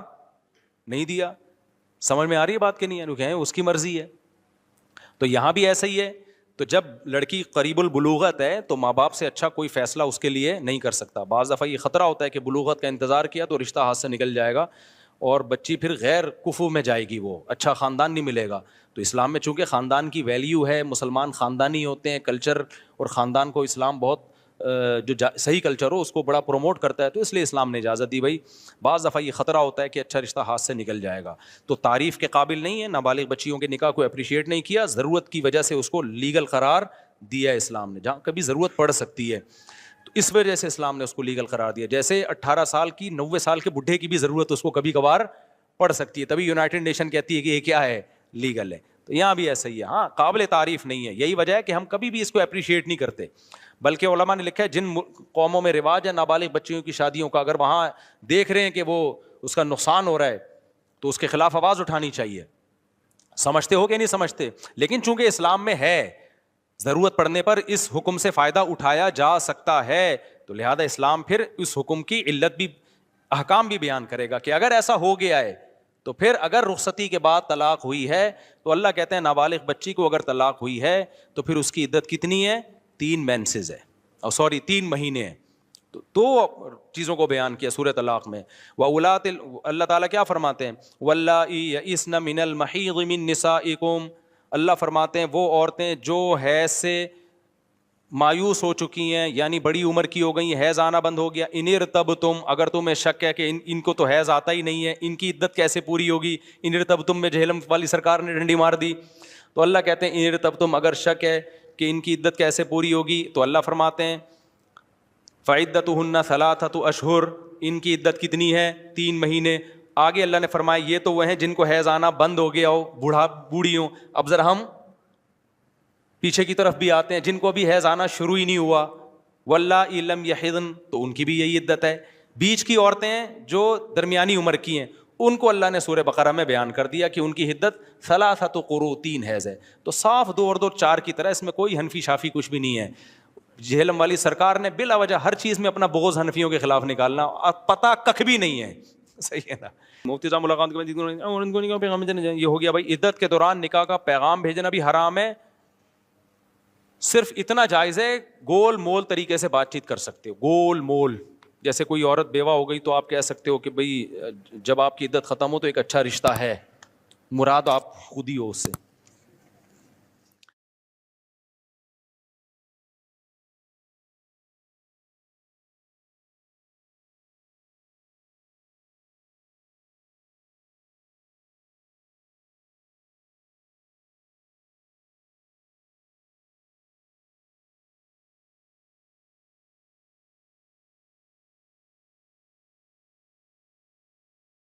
نہیں دیا. سمجھ میں آ رہی ہے بات کہ نہیں ہے؟ اس کی مرضی ہے. تو یہاں بھی ایسا ہی ہے. تو جب لڑکی قریب البلوغت ہے تو ماں باپ سے اچھا کوئی فیصلہ اس کے لیے نہیں کر سکتا. بعض دفعہ یہ خطرہ ہوتا ہے کہ بلوغت کا انتظار کیا تو رشتہ ہاتھ سے نکل جائے گا اور بچی پھر غیر کفو میں جائے گی, وہ اچھا خاندان نہیں ملے گا. تو اسلام میں چونکہ خاندان کی ویلیو ہے, مسلمان خاندانی ہوتے ہیں, کلچر اور خاندان کو اسلام بہت جو صحیح کلچر ہو اس کو بڑا پروموٹ کرتا ہے, تو اس لیے اسلام نے اجازت دی. بھائی بعض دفعہ یہ خطرہ ہوتا ہے کہ اچھا رشتہ ہاتھ سے نکل جائے گا. تو تعریف کے قابل نہیں ہے, نابالغ بچیوں کے نکاح کو اپریشیٹ نہیں کیا, ضرورت کی وجہ سے اس کو لیگل قرار دیا اسلام نے, جہاں کبھی ضرورت پڑ سکتی ہے تو اس وجہ سے اسلام نے اس کو لیگل قرار دیا. جیسے 18 سال کی 90 سال کے بڈھے کی بھی ضرورت اس کو کبھی کبھار پڑ سکتی ہے, تبھی یونائٹڈ نیشن کہتی ہے کہ یہ کیا ہے؟ لیگل ہے. تو یہاں بھی ایسا ہی ہے. ہاں قابل تعریف نہیں ہے, یہی وجہ ہے کہ ہم کبھی بھی اس کو اپریشیٹ نہیں کرتے. بلکہ علماء نے لکھا ہے جن قوموں میں رواج ہے نابالغ بچیوں کی شادیوں کا, اگر وہاں دیکھ رہے ہیں کہ وہ اس کا نقصان ہو رہا ہے تو اس کے خلاف آواز اٹھانی چاہیے. سمجھتے ہو کہ نہیں سمجھتے؟ لیکن چونکہ اسلام میں ہے, ضرورت پڑنے پر اس حکم سے فائدہ اٹھایا جا سکتا ہے, تو لہذا اسلام پھر اس حکم کی علت بھی, احکام بھی بیان کرے گا کہ اگر ایسا ہو گیا ہے تو پھر اگر رخصتی کے بعد طلاق ہوئی ہے تو اللہ کہتے ہیں نابالغ بچی کو اگر طلاق ہوئی ہے تو پھر اس کی عدت کتنی ہے؟ 3 مینسز ہے, 3 مہینے ہیں. تو 2 چیزوں کو بیان کیا سورہ طلاق میں. وَأُولَاتِ اللہ تعالیٰ کیا فرماتے ہیں؟ وَاللَّائِي يَئِسْنَ مِنَ الْمَحِيضِ مِن نِّسَائِكُمْ, اللہ فرماتے ہیں وہ عورتیں جو حیض سے مایوس ہو چکی ہیں, یعنی بڑی عمر کی ہو گئی, حیض آنا بند ہو گیا. اِنِ ارْتَبْتُمْ, اگر تمہیں شک ہے کہ ان کو تو حیض آتا ہی نہیں ہے, ان کی عدت کیسے پوری ہوگی؟ اِنِ ارْتَبْتُمْ میں جہلم والی سرکار نے ڈنڈی مار دی. تو اللہ کہتے ہیں اِنِ ارْتَبْتُمْ, اگر شک ہے کہ ان کی عدت کیسے پوری ہوگی, تو اللہ فرماتے ہیں فَعِدَّتُهُنَّ 3 اشہر, ان کی عدت کتنی ہے؟ 3 مہینے. آگے اللہ نے فرمایا یہ تو وہ ہیں جن کو حیض آنا بند ہو گیا ہو, بوڑھی ہوں. اب ذرا ہم پیچھے کی طرف بھی آتے ہیں جن کو بھی حیض آنا شروع ہی نہیں ہوا, وَاللَّائِي لَمْ يَحِضْنَ, تو ان کی بھی یہی عدت ہے. بیچ کی عورتیں ہیں جو درمیانی عمر کی ہیں, ان کو اللہ نے سورہ بقرہ میں بیان کر دیا کہ ان کی عدت 3 قروء, 3 حیض ہے. تو صاف 2 اور 2 4 کی طرح, اس میں کوئی حنفی شافی کچھ بھی نہیں ہے. جہلم والی سرکار نے بلا وجہ ہر چیز میں اپنا بغض حنفیوں کے خلاف نکالنا, پتہ ککھ بھی نہیں ہے. صحیح ہے نا؟ مفتی صاحب ملاقات کے بعد یہ ہو گیا. بھائی عدت کے دوران نکاح کا پیغام بھیجنا بھی حرام ہے, صرف اتنا جائز ہے گول مول طریقے سے بات چیت کر سکتے ہو. گول مول, جیسے کوئی عورت بیوہ ہو گئی تو آپ کہہ سکتے ہو کہ بھئی جب آپ کی عدت ختم ہو تو ایک اچھا رشتہ ہے, مراد آپ خود ہی ہو اس سے.